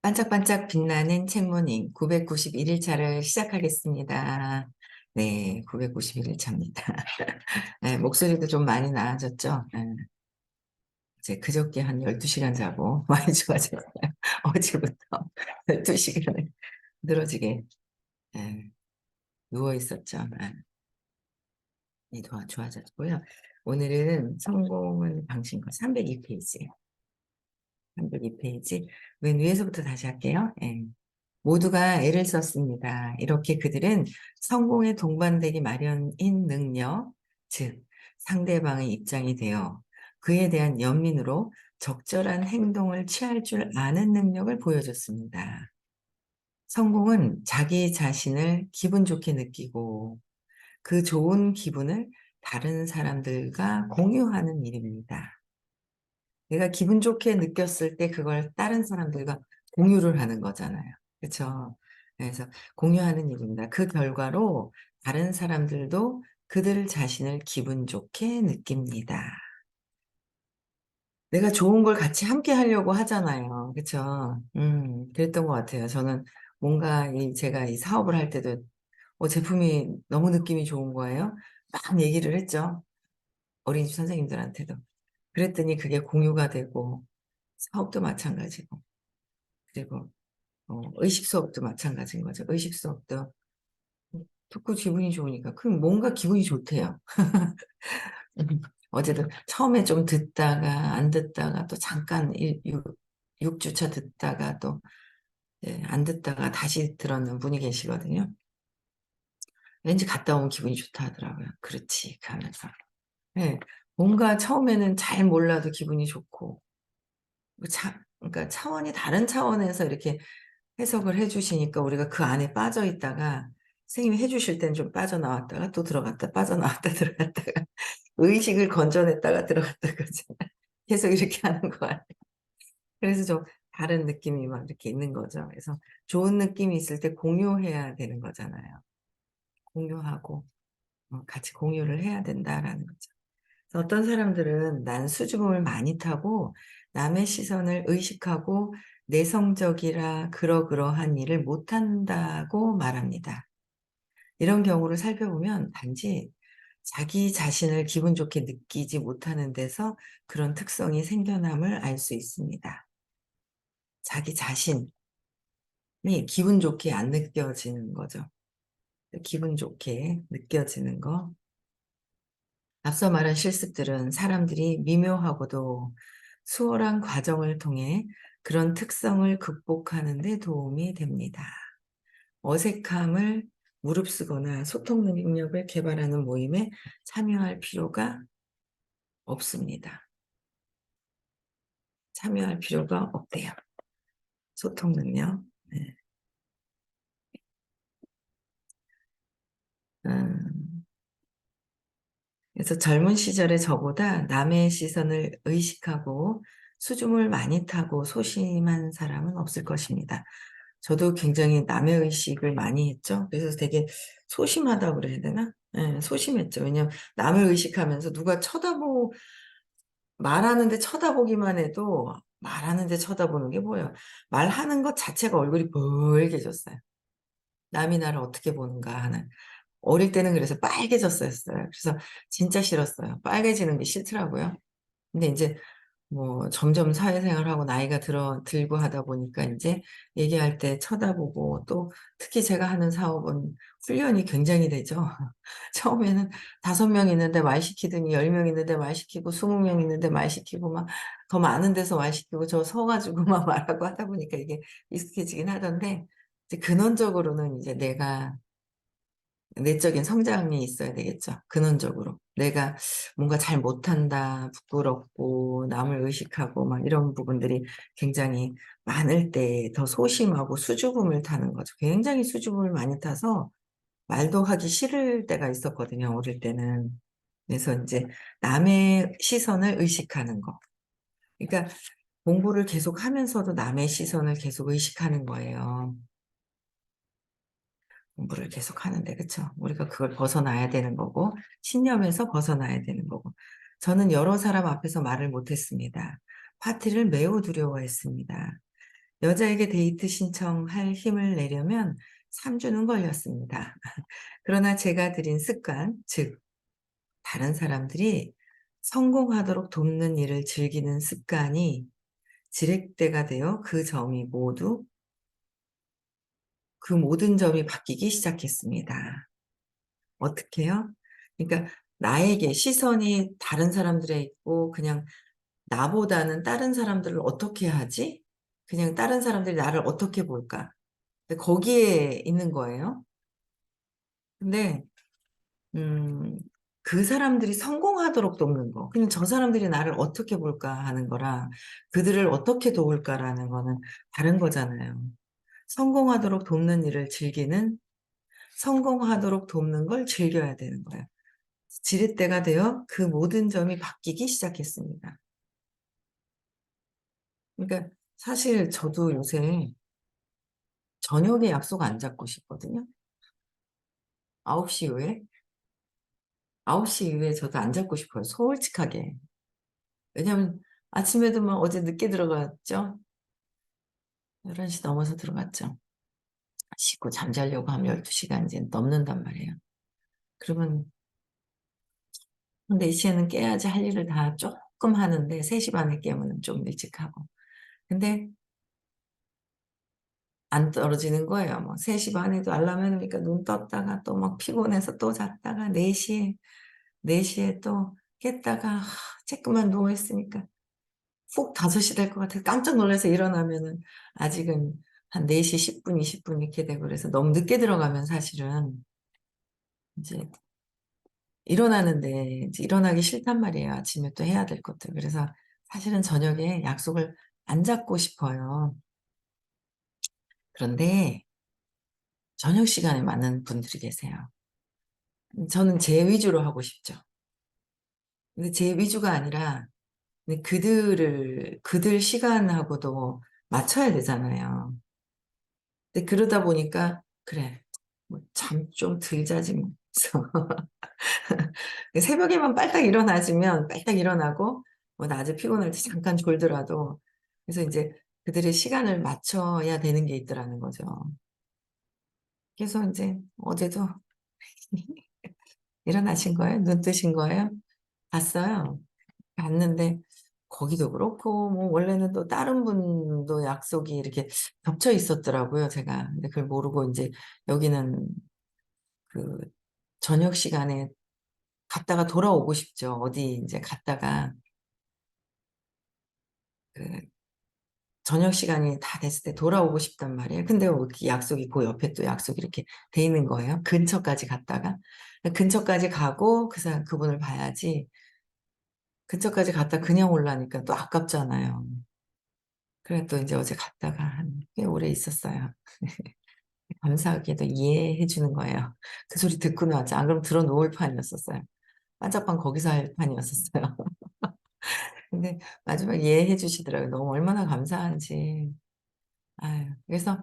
반짝반짝 빛나는 책모닝 991일차를 시작하겠습니다. 네, 991일차입니다. 네, 목소리도 좀 많이 나아졌죠? 네, 이제 그저께 한 12시간 자고 많이 좋아졌어요. 어제부터 12시간을 늘어지게 네, 누워 있었죠. 네, 좋아졌고요. 오늘은 성공은 방신거 302페이지. 302페이지. 맨 위에서부터 다시 할게요. 예. 모두가 애를 썼습니다. 이렇게 그들은 성공에 동반되기 마련인 능력, 즉 상대방의 입장이 되어 그에 대한 연민으로 적절한 행동을 취할 줄 아는 능력을 보여줬습니다. 성공은 자기 자신을 기분 좋게 느끼고 그 좋은 기분을 다른 사람들과 공유하는 일입니다. 내가 기분 좋게 느꼈을 때 그걸 다른 사람들과 공유를 하는 거잖아요. 그쵸? 그래서 공유하는 일입니다. 그 결과로 다른 사람들도 그들 자신을 기분 좋게 느낍니다. 내가 좋은 걸 같이 함께 하려고 하잖아요. 그쵸? 그랬던 것 같아요. 저는 뭔가 제가 이 사업을 할 때도 제품이 너무 느낌이 좋은 거예요. 막 얘기를 했죠. 어린이집 선생님들한테도. 그랬더니 그게 공유가 되고 사업도 마찬가지고 그리고 의식 수업도 마찬가지인 거죠. 의식 수업도 듣고 기분이 좋으니까 그럼 뭔가 기분이 좋대요. 어제도 처음에 좀 듣다가 안 듣다가 또 잠깐 6주차 듣다가 또 안 듣다가 다시 들었는 분이 계시거든요. 왠지 갔다 오면 기분이 좋다 하더라고요. 그렇지 하면서. 네, 뭔가 처음에는 잘 몰라도 기분이 좋고 그러니까 차원이 다른 차원에서 이렇게 해석을 해 주시니까 우리가 그 안에 빠져 있다가 선생님이 해 주실 때는 좀 빠져나왔다가 또 들어갔다 빠져나왔다 들어갔다가 의식을 건져냈다가 들어갔다가 계속 이렇게 하는 것 같아요. 그래서 좀 다른 느낌이 막 이렇게 있는 거죠. 그래서 좋은 느낌이 있을 때 공유해야 되는 거잖아요. 공유하고 같이 공유를 해야 된다라는 거죠. 그래서 어떤 사람들은 난 수줍음을 많이 타고 남의 시선을 의식하고 내성적이라 그러그러한 일을 못한다고 말합니다. 이런 경우를 살펴보면 단지 자기 자신을 기분 좋게 느끼지 못하는 데서 그런 특성이 생겨남을 알 수 있습니다. 자기 자신이 기분 좋게 안 느껴지는 거죠. 기분 좋게 느껴지는 거. 앞서 말한 실습들은 사람들이 미묘하고도 수월한 과정을 통해 그런 특성을 극복하는 데 도움이 됩니다. 어색함을 무릅쓰거나 소통 능력을 개발하는 모임에 참여할 필요가 없습니다. 참여할 필요가 없대요. 소통 능력. 네. 음, 그래서 젊은 시절에 저보다 남의 시선을 의식하고 수줍음을 많이 타고 소심한 사람은 없을 것입니다. 저도 굉장히 남의 의식을 많이 했죠. 그래서 되게 소심하다고 그래야 되나? 예, 소심했죠. 왜냐면 남을 의식하면서 누가 말하는데 쳐다보기만 해도 말하는데 쳐다보는 게 뭐예요? 말하는 것 자체가 얼굴이 벌개졌어요. 남이 나를 어떻게 보는가 하는. 어릴 때는 그래서 빨개졌었어요. 그래서 진짜 싫었어요. 빨개지는 게 싫더라고요. 근데 인제 점점 사회생활하고 나이가 들고 하다 보니까 인제 얘기할 때 쳐다보고 또 특히 제가 하는 사업은 훈련이 굉장히 되죠. 처음에는 5명 있는데 말 시키더니 10명 있는데 말 시키고 20명 있는데 말 시키고 막 더 많은 데서 말 시키고 저 서 가지고 막 말하고 하다 보니까 이게 익숙해지긴 하던데 이제 근원적으로는 이제 내가 내적인 성장이 있어야 되겠죠. 근원적으로. 내가 뭔가 잘 못한다, 부끄럽고 남을 의식하고 막 이런 부분들이 굉장히 많을 때 더 소심하고 수줍음을 타는 거죠. 굉장히 수줍음을 많이 타서 말도 하기 싫을 때가 있었거든요, 어릴 때는. 그래서 인제 남의 시선을 의식하는 거. 그러니까 공부를 계속하면서도 남의 시선을 계속 의식하는 거예요. 공부를 계속하는데 그쵸. 우리가 그걸 벗어나야 되는 거고 신념에서 벗어나야 되는 거고. 저는 여러 사람 앞에서 말을 못 했습니다. 파티를 매우 두려워했습니다. 여자에게 데이트 신청할 힘을 내려면 3주는 걸렸습니다. 그러나 제가 들인 습관, 즉 다른 사람들이 성공하도록 돕는 일을 즐기는 습관이 지렛대가 되어 그 모든 점이 바뀌기 시작했습니다. 어떻게요? 그러니까 나에게 시선이 다른 사람들에 있고 그냥 나보다는 다른 사람들을 어떻게 하지? 그냥 다른 사람들이 나를 어떻게 볼까? 근데 거기에 있는 거예요. 근데 음 그 사람들이 성공하도록 돕는 거, 그냥 '저 사람들이 나를 어떻게 볼까.' 하는 거랑 '그들을 어떻게 도울까.'라는 거는 다른 거잖아요. 성공하도록 돕는 일을 즐기는 성공하도록 돕는 걸 즐겨야 되는 거예요. 지렛대가 되어 그 모든 점이 바뀌기 시작했습니다. 그러니까 사실 저도 요새 저녁에 약속 안 잡고 싶거든요. 9시 이후에. 9시 이후에 저도 안 잡고 싶어요, 솔직하게. 왜냐하면 아침에도 막 어제 늦게 들어갔죠. 11시 넘어서 들어갔죠. 씻고 잠자려고 하면 12 시간 이제 넘는단 말이에요. 그러면 근데 이 시에는 깨야지 할 일을 다 쪼끔 하는데 3시 반에 깨면은 좀 일찍 하고. 근데 안 떨어지는 거예요. 뭐 3시 반 에도 알람 해 놓으니까 눈 떴다가 또 막 피곤해서 또 잤다가 4시에 또 깼다가 쬐끔만 누워 있으니까 훅 5시 될 것 같아서 깜짝 놀라서 일어나면은 아직은 한 4시 10 분, 20분 이렇게 되고 그래서 너무 늦게 들어가면 사실은 인제 일어나는데 이제 일어나기 싫단 말이에요, 아침에 또 해야 될 것들. 그래서 사실은 저녁에 약속을 안 잡고 싶어요. 그런데 저녁 시간에 많은 분들이 계세요. 저는 제 위주로 하고 싶죠. 근데 제 위주가 아니라 근데 그들 시간하고도 맞춰야 되잖아요. 근데 그러다 보니까 '그래 뭐 잠 좀 덜 자지 뭐.' 그래서 새벽에만 빨딱 일어나지면 빨딱 일어나고 뭐 낮에 피곤할 때 잠깐 졸더라도 그래서 인제 그들의 시간을 맞춰야 되는 게 있더라는 거죠. 그래서 인제 어제도 "일어나신 거예요? 눈 뜨신 거예요?" 봤어요. 봤는데 거기도 그렇고 뭐 원래는 또 다른 분도 약속이 이렇게 겹쳐 있었더라고요 제가. 근데 그걸 모르고 인제 여기는 그 저녁 시간에 갔다가 돌아오고 싶죠. 어디 인제 갔다가 그 저녁 시간이 다 됐을 때 돌아오고 싶단 말이에요. 근데 그 약속이 그 옆에 또 약속이 이렇게 돼 있는 거예요, 근처까지 갔다가. 근처까지 가고 그분을 봐야지 근처까지 갔다 그냥 오려니까 또 아깝잖아요. 그래 또 인제 어제 갔다가 한 꽤 오래 있었어요. 감사하게도 이해해 주는 거예요. 그 소리 듣고 나왔죠. 안 그러면 들어 놓을 판이었었어요. 반짝반 거기서 할 판이었었어요. 근데 마지막에 이해해 주시더라고요. 너무 얼마나 감사한지. 아유 그래서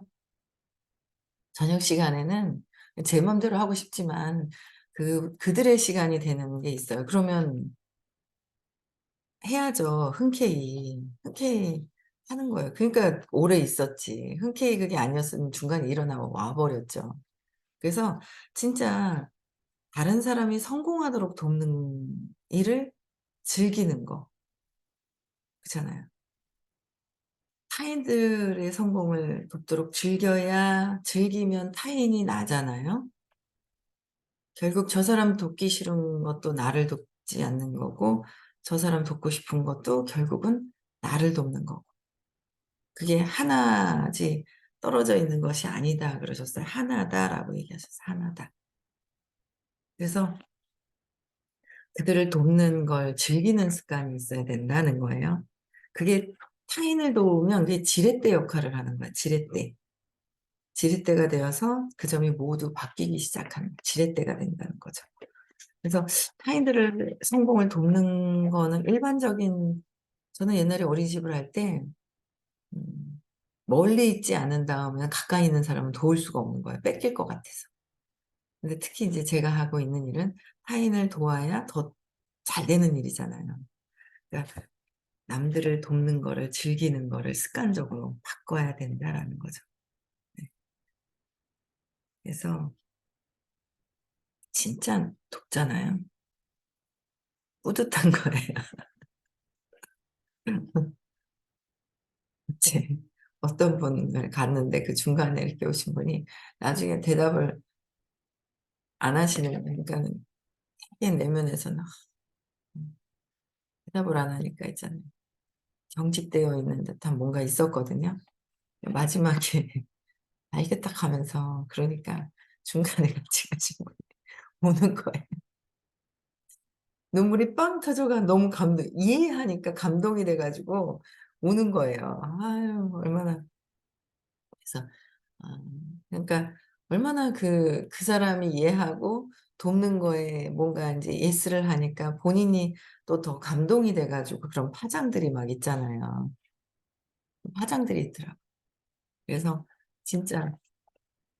저녁 시간에는 제 맘대로 하고 싶지만 그들의 시간이 되는 게 있어요. 그러면 해야죠. 흔쾌히 하는 거예요. 그러니까 오래 있었지. 흔쾌히 그게 아니었으면 중간에 일어나 와 버렸죠. 그래서 진짜 다른 사람이 성공하도록 돕는 일을 즐기는 거 그렇잖아요. 타인들의 성공을 돕도록 즐기면 타인이 나잖아요. 결국 저 사람 돕기 싫은 것도 나를 돕지 않는 거고 저 사람 돕고 싶은 것도 결국은 나를 돕는 거고. 그게 하나지 떨어져 있는 것이 아니다 그러셨어요. 하나다라고 얘기하셨어요. 하나다. 그래서 그들을 돕는 걸 즐기는 습관이 있어야 된다는 거예요. 그게 타인을 도우면 그게 지렛대 역할을 하는 거야, 지렛대. 지렛대가 되어서 그 점이 모두 바뀌기 시작하는 지렛대가 된다는 거죠. 그래서 타인들을 성공을 돕는 거는 일반적인 저는 옛날에 어린이집을 할 때 음 멀리 있지 않은 다음에 가까이 있는 사람은 도울 수가 없는 거예요, 뺏길 것 같아서. 근데 특히 이제 제가 하고 있는 일은 타인을 도와야 더 잘 되는 일이잖아요. 그러니까 남들을 돕는 거를 즐기는 거를 습관적으로 바꿔야 된다라는 거죠. 네. 그래서 진짜 돕잖아요. 뿌듯한 거예요. 이제 어떤 분을 갔는데 그 중간에 이렇게 오신 분이 나중에 대답을 안 하시는 그러니까는 되게 내면에서는 대답을 안 하니까 있잖아요. 경직되어 있는 듯한 뭔가 있었거든요. 마지막에 이게 딱 가면서 그러니까 중간에 같이 가신 분이 우는 거예요. 눈물이 빵 터져가 너무 이해하니까 감동이 돼 가지고 우는 거예요. 아유 얼마나 그래서 아 그러니까 얼마나 그 사람이 이해하고 돕는 거에 뭔가 인제 예스를 하니까 본인이 또 더 감동이 돼 가지고 그런 파장들이 막 있잖아요. 파장들이 있더라고요. 그래서 진짜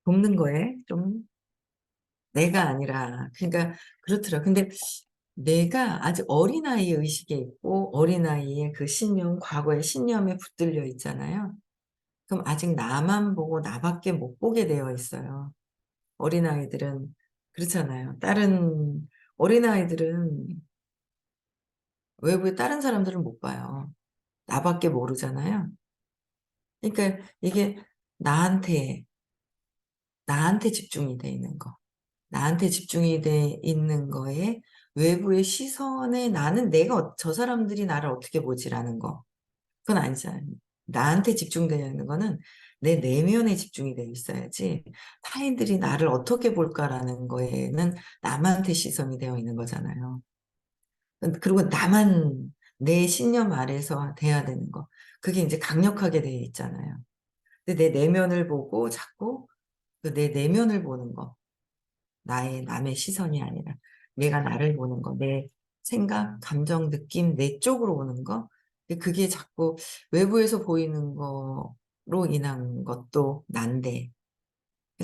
돕는 거에 좀 내가 아니라 그러니까 그렇더라고요. 근데 내가 아직 어린아이의 의식에 있고 어린아이의 그 신념, 과거의 신념에 붙들려 있잖아요. 그럼 아직 나만 보고 나밖에 못 보게 되어 있어요. 어린아이들은 그렇잖아요. 다른 어린아이들은 외부의 다른 사람들은 못 봐요. 나밖에 모르잖아요. 그러니까 이게 나한테, 나한테 집중이 돼 있는 거. 나한테 집중이 돼 있는 거에 외부의 시선에 나는 내가 저 사람들이 나를 어떻게 보지라는 거. 그건 아니잖아요. 나한테 집중되어 있는 거는 내 내면에 집중이 되어 있어야지 '타인들이 나를 어떻게 볼까.'라는 거에는 남한테 시선이 되어 있는 거잖아요. 그리고 나만 내 신념 아래서 돼야 되는 거. 그게 인제 강력하게 되어 있잖아요. 근데 내 내면을 보고 자꾸 그 내 내면을 보는 거. 남의 시선이 아니라 내가 나를 보는 거, 내 생각, 감정, 느낌 내 쪽으로 오는 거. 근데 그게 자꾸 외부에서 보이는 거로 인한 것도 난데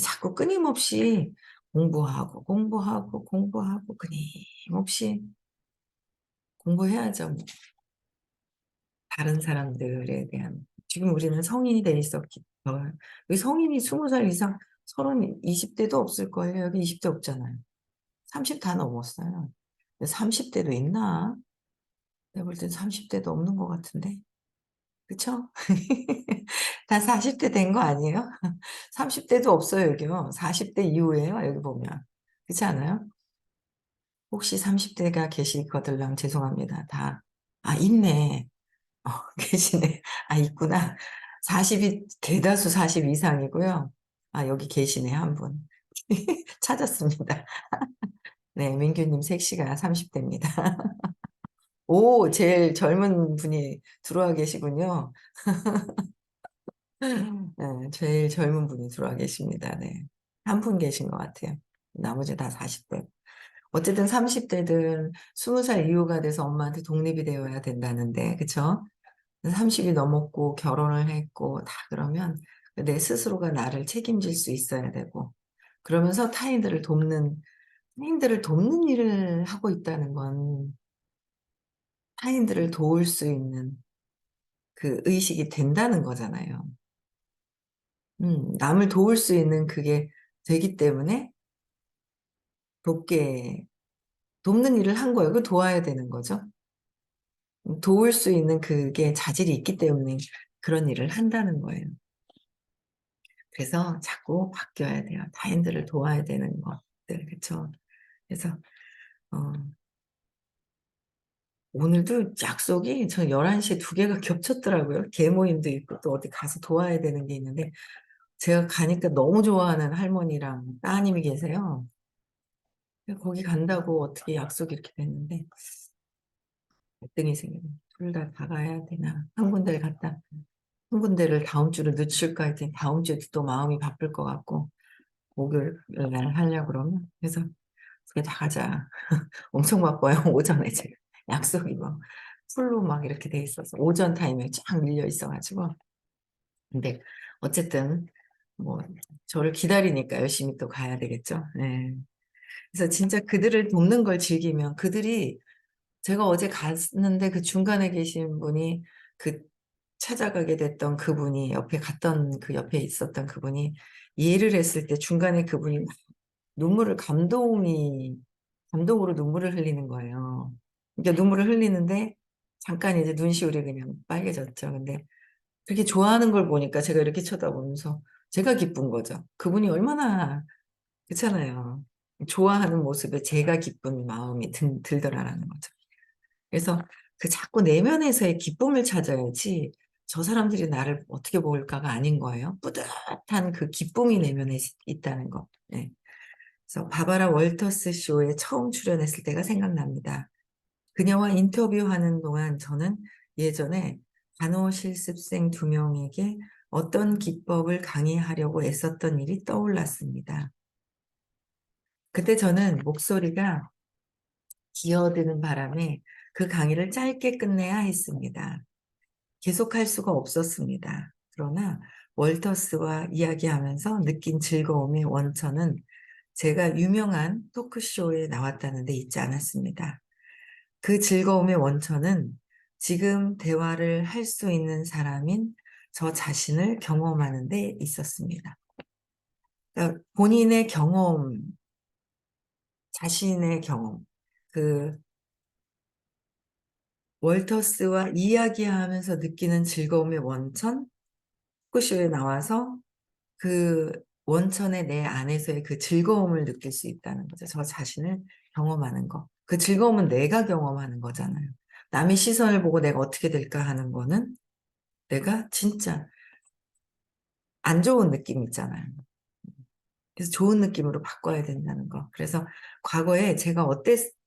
자꾸 끊임없이 공부하고, 공부하고, 공부하고 끊임없이 공부해야죠 뭐. 다른 사람들에 대한 지금 우리는 성인이 돼 있었기 왜 성인이 20살 이상 30 20 대도 없을 거예요. 여기 20대 없잖아요. 30 다 넘었어요. 근데 30 대도 있나? 내가 볼 땐 30 대도 없는 것 같은데. 그쵸? 다 40대 된 거 아니에요? 30 대도 없어요 여기요. 40대 이후예요 여기 보면. 그렇지 않아요? 혹시 30 대가 계시거들랑 죄송합니다. 다 있네. 계시네. 있구나. 40이 대다수 40 이상이고요. 여기 계시네 한 분. 찾았습니다. 네 민규님 색시가 30 대입니다. 오 제일 젊은 분이 들어와 계시군요. 네. 제일 젊은 분이 들어와 계십니다. 네. 한 분 계신 것 같아요. 나머지 다 40 대. 어쨌든 30 대든 20살 이후가 돼서 엄마한테 독립이 되어야 된다는데 그쵸? 30이 넘었고 결혼을 했고 다 그러면 내 스스로가 나를 책임질 수 있어야 되고 그러면서 타인들을 돕는 일을 하고 있다는 건 타인들을 도울 수 있는 그 의식이 된다는 거잖아요. 남을 도울 수 있는 그게 되기 때문에 돕게 돕는 일을 한 거예요. 그 도와야 되는 거죠. 도울 수 있는 그게 자질이 있기 때문에 그런 일을 한다는 거예요. 그래서 자꾸 바뀌어야 돼요. 타인들을 도와야 되는 것들 그쵸. 그래서 어 오늘도 약속이 저 11 시에 두 개가 겹쳤더라고요. 계모임도 있고 또 어디 가서 도와야 되는 게 있는데 제가 가니까 너무 좋아하는 할머니랑 따님이 계세요. 거기 간다고 어떻게 약속이 이렇게 됐는데 갈등이 생기네. '둘 다 가야 되나. 한 군데를 갔다 한 군데를 다음 주로 늦출까.' 했더니 다음 주에도 또 마음이 바쁠 것 같고 목요일 날 하려고 그러면 그래서 "그래 나가자." 엄청 바빠요 오전에 제가. 약속이 막 풀로 막 이렇게 돼 있어서 오전 타임에 쫙 밀려 있어 가지고. 근데 어쨌든 뭐 저를 기다리니까 열심히 또 가야 되겠죠. 예. 그래서 진짜 그들을 돕는 걸 즐기면 그들이 제가 어제 갔는데 그 중간에 계신 분이 그 찾아가게 됐던 그분이 옆에 갔던 그 옆에 있었던 그분이 이해를 했을 때 중간에 그분이 막 눈물을 감동으로 눈물을 흘리는 거예요. 그러니까 눈물을 흘리는데 잠깐 이제 눈시울이 그냥 빨개졌죠. 근데 그렇게 좋아하는 걸 보니까 제가 이렇게 쳐다보면서 제가 기쁜 거죠. 그분이 얼마나 그렇잖아요. 좋아하는 모습에 제가 기쁜 마음이 들더라라는 거죠. 그래서 그 자꾸 내면에서의 기쁨을 찾아야지 저 사람들이 나를 어떻게 볼까가 아닌 거예요. 뿌듯한 그 기쁨이 내면에 있다는 거. 네. 그래서 바바라 월터스 쇼에 처음 출연했을 때가 생각납니다. 그녀와 인터뷰하는 동안 저는 예전에 간호 실습생 2명에게 어떤 기법을 강의하려고 애썼던 일이 떠올랐습니다. 그때 저는 목소리가 기어드는 바람에 그 강의를 짧게 끝내야 했습니다. 계속할 수가 없었습니다. 그러나 월터스와 이야기하면서 느낀 즐거움의 원천은 제가 유명한 토크쇼에 나왔다는 데 있지 않았습니다. 그 즐거움의 원천은 지금 대화를 할 수 있는 사람인 저 자신을 경험하는 데 있었습니다. 그러니까 본인의 경험, 자신의 경험, 그 월터스와 이야기하면서 느끼는 즐거움의 원천, 토크쇼에 나와서 그 원천의 내 안에서의 그 즐거움을 느낄 수 있다는 거죠. 저 자신을 경험하는 거. 그 즐거움은 내가 경험하는 거잖아요. 남의 시선을 보고 내가 어떻게 될까 하는 거는 내가 진짜 안 좋은 느낌 있잖아요. 그래서 좋은 느낌으로 바꿔야 된다는 거. 그래서 과거에 제가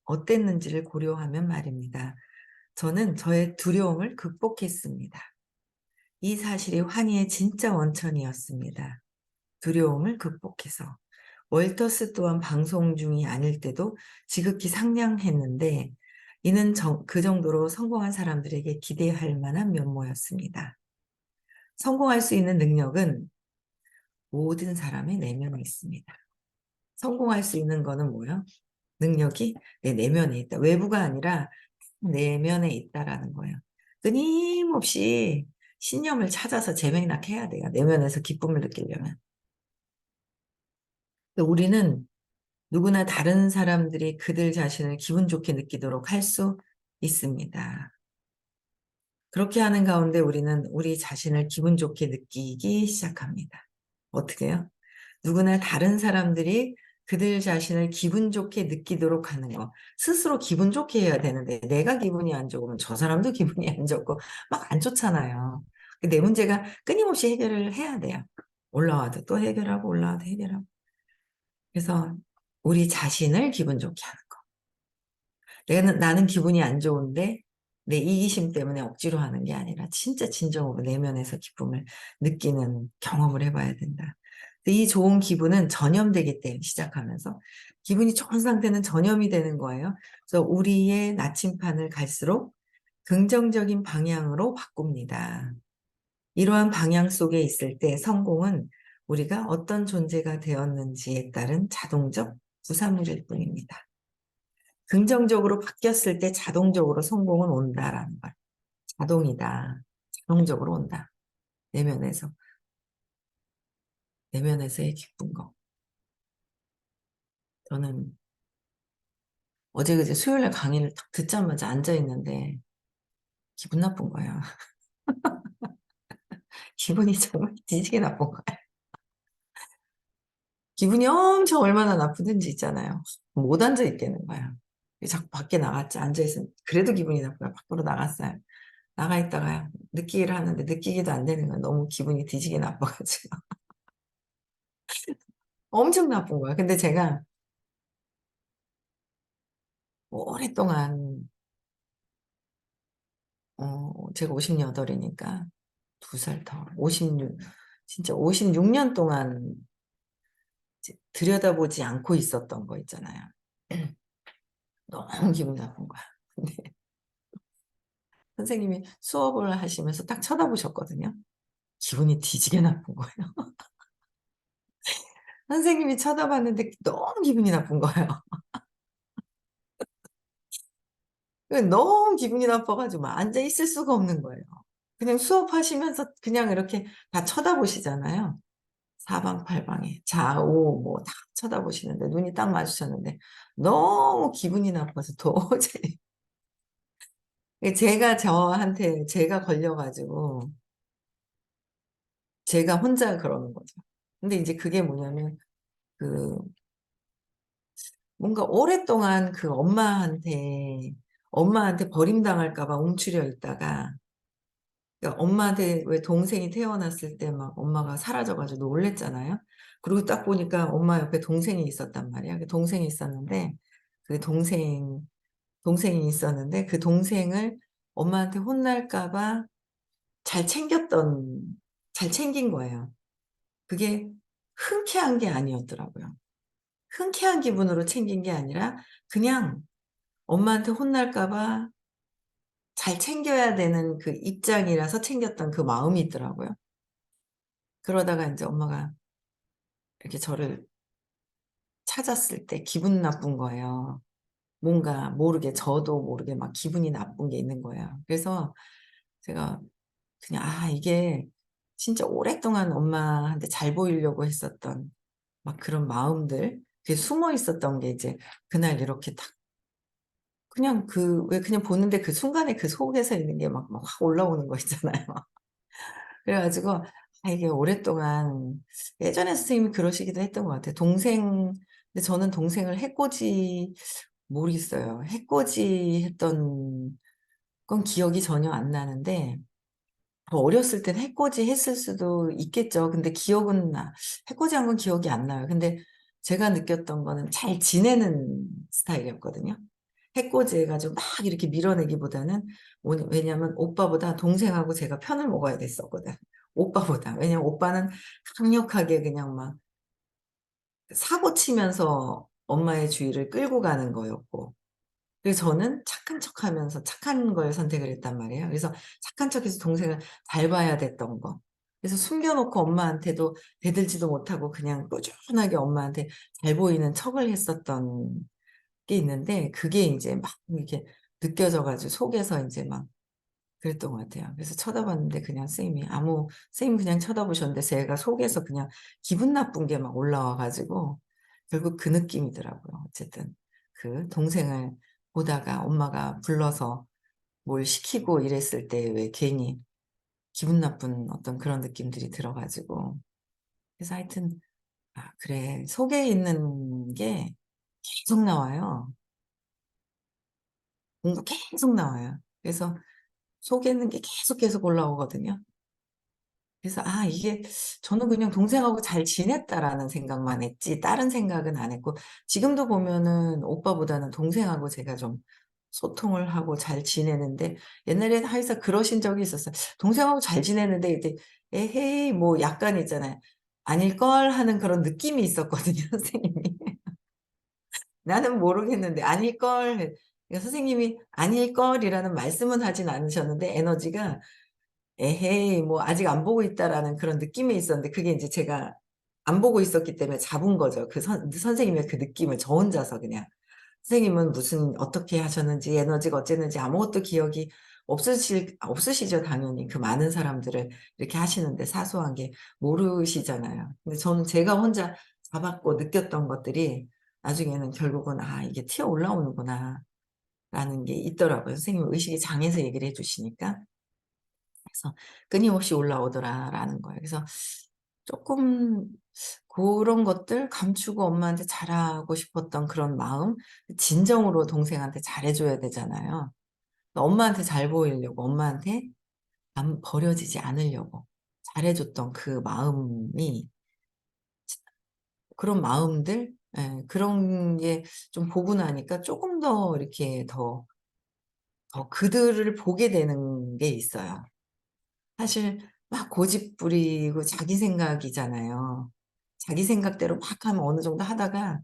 어땠는지를 고려하면 말입니다. 저는 저의 두려움을 극복했습니다. 이 사실이 환희의 진짜 원천이었습니다. 두려움을 극복해서. 월터스 또한 방송 중이 아닐 때도 지극히 상냥했는데 이는 그 정도로 성공한 사람들에게 기대할 만한 면모였습니다. 성공할 수 있는 능력은 모든 사람의 내면에 있습니다. 성공할 수 있는 거는 뭐예요? 능력이 내 내면에 있다. 외부가 아니라 내면에 있다라는 거예요. 끊임없이 신념을 찾아서 재맥락해야 돼요. 내면에서 기쁨을 느끼려면. 우리는 누구나 다른 사람들이 그들 자신을 기분 좋게 느끼도록 할 수 있습니다. 그렇게 하는 가운데 우리는 우리 자신을 기분 좋게 느끼기 시작합니다. 어떻게 해요? 누구나 다른 사람들이 그들 자신을 기분 좋게 느끼도록 하는 거. 스스로 기분 좋게 해야 되는데 내가 기분이 안 좋으면 저 사람도 기분이 안 좋고 막 안 좋잖아요. 내 문제가 끊임없이 해결을 해야 돼요. 올라와도 또 해결하고 올라와도 해결하고. 그래서 우리 자신을 기분 좋게 하는 거. 나는 기분이 안 좋은데 내 이기심 때문에 억지로 하는 게 아니라 진짜 진정으로 내면에서 기쁨을 느끼는 경험을 해봐야 된다. 이 좋은 기분은 전염되기 때문에 시작하면서 기분이 좋은 상태는 전염이 되는 거예요. 그래서 우리의 나침판을 갈수록 긍정적인 방향으로 바꿉니다. 이러한 방향 속에 있을 때 성공은 우리가 어떤 존재가 되었는지에 따른 자동적 부산물일 뿐입니다. 긍정적으로 바뀌었을 때 자동적으로 성공은 온다라는 걸. 자동이다. 자동적으로 온다. 내면에서. 내면에서의 기쁜 거. 저는 어제 그제 수요일날 강의를 딱 듣자마자 앉아있는데 기분 나쁜 거야. 기분이 정말 뒤지게 나쁜 거야. 기분이 엄청 얼마나 나쁘든지 있잖아요. 못 앉아있겠는 거야. 자꾸 밖에 나갔지. 앉아있으면 그래도 기분이 나쁘요 밖으로 나갔어요. 나가 있다가 느끼기를 하는데 느끼기도 안 되는 거야. 너무 기분이 뒤지게 나빠가지고. 엄청 나쁜 거야. 근데 제가 오랫동안, 제가 58이니까 2살 더, 56, 진짜 56년 동안 들여다보지 않고 있었던 거 있잖아요. 너무 기분 나쁜 거야. 근데 선생님이 수업을 하시면서 딱 쳐다보셨거든요. 기분이 뒤지게 나쁜 거예요. 선생님이 쳐다봤는데 너무 기분이 나쁜 거예요. 너무 기분이 나빠가지고 막 앉아 있을 수가 없는 거예요. 그냥 수업하시면서 그냥 이렇게 다 쳐다보시잖아요. 사방팔방에 좌우 뭐 다 쳐다보시는데 눈이 딱 마주쳤는데 너무 기분이 나빠서 도저히 제가 저한테 제가 걸려 가지고 제가 혼자 그러는 거죠. 근데 이제 그게 뭐냐면 그 뭔가 오랫동안 그 엄마한테 버림당할까 봐 움츠려 있다가, 그러니까 엄마한테 왜 동생이 태어났을 때 막 엄마가 사라져 가지고 놀랐잖아요. 그리고 딱 보니까 엄마 옆에 동생이 있었단 말이야. 그 동생이 있었는데 그 동생이 있었는데 그 동생을 엄마한테 혼날까 봐 잘 챙겼던 잘 챙긴 거예요. 그게 흔쾌한 게 아니었더라고요. 흔쾌한 기분으로 챙긴 게 아니라 그냥 엄마한테 혼날까 봐 잘 챙겨야 되는 그 입장이라서 챙겼던 그 마음이 있더라고요. 그러다가 인제 엄마가 이렇게 저를 찾았을 때 기분 나쁜 거예요. 뭔가 모르게 저도 모르게 막 기분이 나쁜 게 있는 거예요. 그래서 제가 그냥 이게 진짜 오랫동안 엄마한테 잘 보이려고 했었던 막 그런 마음들, 그게 숨어 있었던 게 이제 그날 이렇게 딱 그냥 왜 그냥 보는데 그 순간에 그 속에서 있는 게 막 확 올라오는 거 있잖아요. 그래 가지고 이게 오랫동안 예전에 선생님이 그러시기도 했던 것 같아요. 근데 저는 동생을 해코지 모르겠어요. 해코지했던 건 기억이 전혀 안 나는데 더 어렸을 땐 해코지 했을 수도 있겠죠. 근데 기억은 해코지한 건 기억이 안 나요. 근데 제가 느꼈던 거는 잘 지내는 스타일이었거든요. 해코지해 가지고 막 이렇게 밀어내기보다는 왜냐면 오빠보다 동생하고 제가 편을 먹어야 됐었거든, 오빠보다. 왜냐면 오빠는 강력하게 그냥 막 사고 치면서 엄마의 주의를 끌고 가는 거였고, 그래서 저는 착한 척하면서 착한 걸 선택을 했단 말이에요. 그래서 착한 척해서 동생을 잘 봐야 됐던 거. 그래서 숨겨 놓고 엄마한테도 대들지도 못하고 그냥 꾸준하게 엄마한테 잘 보이는 척을 했었던 게 있는데, 그게 인제 막 이렇게 느껴져 가지고 속에서 인제 막 그랬던 것 같아요. 그래서 쳐다봤는데 그냥 선생님이 그냥 쳐다보셨는데 제가 속에서 그냥 기분 나쁜 게 막 올라와 가지고 결국 그 느낌이더라고요. 어쨌든 그 동생을 보다가 엄마가 불러서 뭘 시키고 이랬을 때 왜 괜히 기분 나쁜 어떤 그런 느낌들이 들어 가지고, 그래서 하여튼 그래, 속에 있는 게 계속 나와요. 뭔가 계속 나와요. 그래서 속에 있는 게 계속 올라오거든요. 그래서 이게 저는 그냥 '동생하고 잘 지냈다.'라는 생각만 했지 다른 생각은 안 했고, 지금도 보면은 오빠보다는 동생하고 제가 좀 소통을 하고 잘 지내는데, 옛날에는 항상 그러신 적이 있었어요. 동생하고 잘 지내는데 이제 "에헤이." 뭐 약간 있잖아요. "아닐걸." 하는 그런 느낌이 있었거든요 선생님이. 나는 모르겠는데 "아닐걸." 그러니까 선생님이 "아닐걸." 이라는 말씀은 하진 않으셨는데 에너지가 '에헤이 뭐 아직 안 보고 있다.'라는 그런 느낌이 있었는데, 그게 인제 제가 안 보고 있었기 때문에 잡은 거죠. 선생님의 그 느낌을 저 혼자서 그냥. 선생님은 무슨 어떻게 하셨는지 에너지가 어쨌는지 아무것도 기억이 없으시죠 당연히. 그 많은 사람들을 이렇게 하시는데 사소한 게 모르시잖아요. 근데 저는 제가 혼자 잡았고 느꼈던 것들이 나중에는 결국은 '아 이게 튀어 올라오는구나.'라는 게 있더라고요. 선생님은 의식의 장에서 얘기를 해 주시니까. 그래서 "끊임없이 올라오더라."라는 거예요. 그래서 쪼끔 고런 것들 감추고 엄마한테 잘하고 싶었던 그런 마음, 진정으로 동생한테 잘해 줘야 되잖아요. 엄마한테 잘 보이려고, 엄마한테 안 버려지지 않으려고 잘해 줬던 그 마음이, 그런 마음들, 그런 게 좀 보고 나니까 쪼금 더 이렇게 더 그들을 보게 되는 게 있어요. 사실 막 고집 부리고 자기 생각이잖아요. 자기 생각대로 막 하면 어느 정도 하다가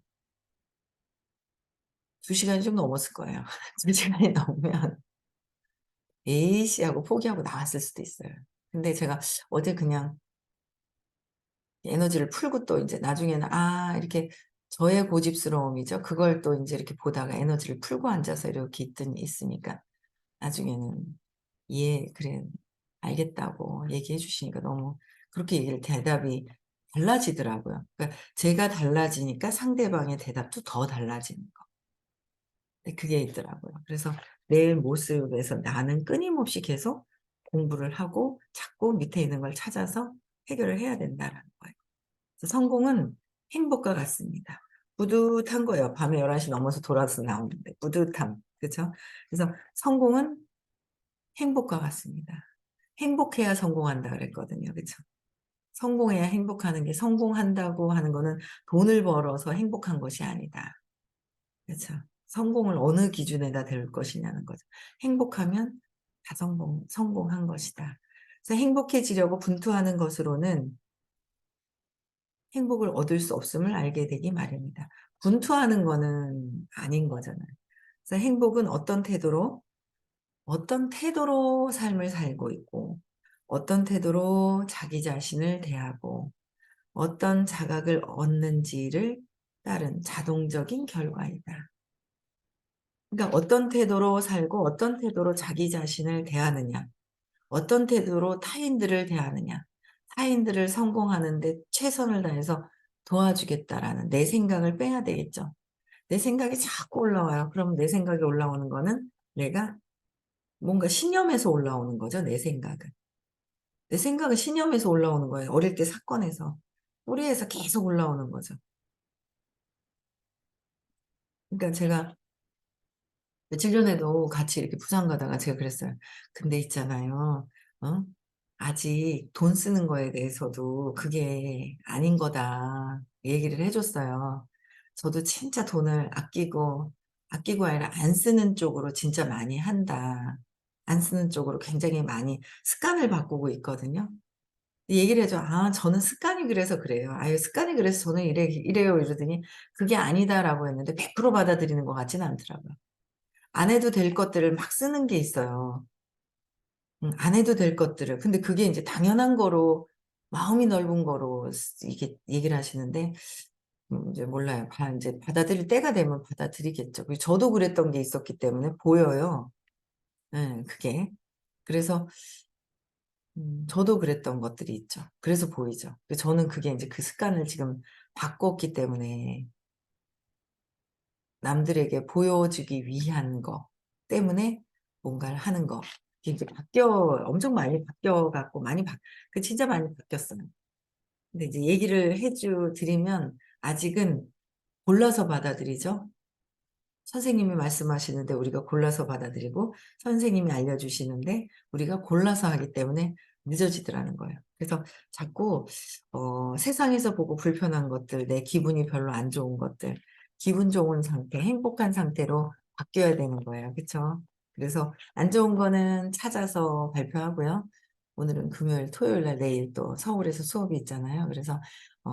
2 시간이 좀 넘었을 거예요. 2 시간이 넘으면 '에이씨.' 하고 포기하고 나왔을 수도 있어요. 근데 제가 어제 그냥 에너지를 풀고 또 인제 나중에는 이렇게 저의 고집스러움이죠. 그걸 또 이제 이렇게 보다가 에너지를 풀고 앉아서 이렇게 있으니까 나중에는 "예. 그래. 알겠다."고 얘기해 주시니까 너무 그렇게 대답이 달라지더라고요. 그러니까 제가 달라지니까 상대방의 대답도 더 달라지는 거. 네, 그게 있더라고요. 그래서 내 모습에서 나는 끊임없이 계속 공부를 하고 자꾸 밑에 있는 걸 찾아서 해결을 해야 된다라는 거예요. 그래서 성공은 행복과 같습니다. 뿌듯한 거예요. 밤에 11시 넘어서 돌아서 나오는데 뿌듯함. 그죠? 그래서 성공은 행복과 같습니다. 행복해야 성공한다 그랬거든요. 그쵸? 성공해야 행복하는 게 성공한다고 하는 거는 돈을 벌어서 행복한 것이 아니다. 그쵸? 성공을 어느 기준에다 댈 것이냐는 거죠. 행복하면 다 성공한 것이다. 그래서 행복해지려고 분투하는 것으로는 행복을 얻을 수 없음을 알게 되기 마련이다. 분투하는 거는 아닌 거잖아요. 그래서 행복은 어떤 태도로 삶을 살고 있고 어떤 태도로 자기 자신을 대하고 어떤 자각을 얻는지를 따른 자동적인 결과이다. 그러니까 어떤 태도로 살고 어떤 태도로 자기 자신을 대하느냐, 어떤 태도로 타인들을 대하느냐, 타인들을 성공하는 데 최선을 다해서 도와주겠다라는 내 생각을 빼야 되겠죠. 내 생각이 자꾸 올라와요. 그럼 내 생각이 올라오는 거는 내가 뭔가 신념에서 올라오는 거죠, 내 생각은. 내 생각은 신념에서 올라오는 거예요. 어릴 때 사건에서. 뿌리에서 계속 올라오는 거죠. 그러니까 제가 며칠 전에도 같이 이렇게 부산 가다가 제가 그랬어요. "근데 있잖아요. 어? 아직 돈 쓰는 거에 대해서도 그게 아닌 거다." 얘기를 해 줬어요. 저도 진짜 돈을 아끼고 아니라 안 쓰는 쪽으로 진짜 많이 한다. 안 쓰는 쪽으로 굉장히 많이 습관을 바꾸고 있거든요. 얘기를 해 줘. "아 저는 습관이 그래서 그래요. 아유 습관이 그래서 저는 이래요." 이러더니 "그게 아니다."라고 했는데 100% 받아들이는 것 같지는 않더라고요. 안 해도 될 것들을 막 쓰는 게 있어요. 안 해도 될 것들을. 근데 그게 인제 당연한 거로 마음이 넓은 거로 이게 얘기를 하시는데 이제 몰라요. 인제 받아들일 때가 되면 받아들이겠죠. 그리고 저도 그랬던 게 있었기 때문에 보여요. 예 그게. 그래서 저도 그랬던 것들이 있죠. 그래서 보이죠. 저는 그게 인제 그 습관을 지금 바꿨기 때문에 남들에게 보여주기 위한 거 때문에 뭔가를 하는 거. 이게 이제 엄청 많이 바뀌어 갖고 진짜 많이 바뀌었어요. 근데 이제 얘기를 드리면 아직은 골라서 받아들이죠. 선생님이 말씀하시는데 우리가 골라서 받아들이고 선생님이 알려주시는데 우리가 골라서 하기 때문에 늦어지더라는 거예요. 그래서 자꾸 세상에서 보고 불편한 것들, 내 기분이 별로 안 좋은 것들, 기분 좋은 상태, 행복한 상태로 바뀌어야 되는 거예요. 그쵸? 그래서 안 좋은 거는 찾아서 발표하고요. 오늘은 금요일, 토요일 날 내일 또 서울에서 수업이 있잖아요. 그래서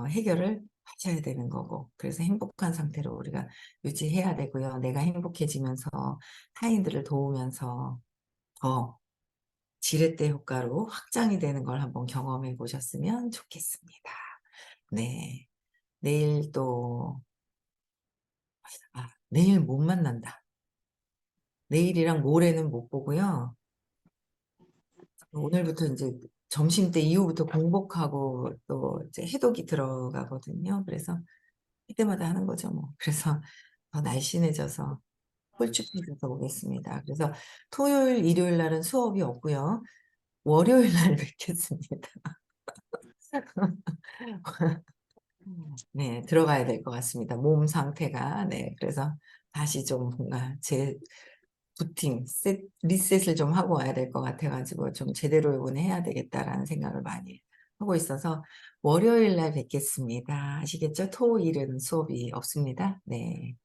해결을 하셔야 되는 거고 그래서 행복한 상태로 우리가 유지해야 되고요. 내가 행복해지면서 타인들을 도우면서 더 지렛대 효과로 확장이 되는 걸 한번 경험해 보셨으면 좋겠습니다. 네. 내일 또 내일 못 만난다. 내일이랑 모레는 못 보고요. 오늘부터 인제 점심때 이후부터 공복하고 또 이제 해독이 들어가거든요. 그래서 그때마다 하는 거죠 뭐. 그래서 더 날씬해져서 홀쭉해져서 오겠습니다. 그래서 토요일, 일요일 날은 수업이 없고요. 월요일 날 뵙겠습니다. 네. 들어가야 될 것 같습니다. 몸 상태가. 네. 그래서 다시 좀 뭔가 리셋을 좀 하고 와야 될 것 같아 가지고 좀 '제대로 요번에 해야 되겠다.'라는 생각을 많이 하고 있어서 월요일 날 뵙겠습니다. 아시겠죠? 토일은 수업이 없습니다. 네.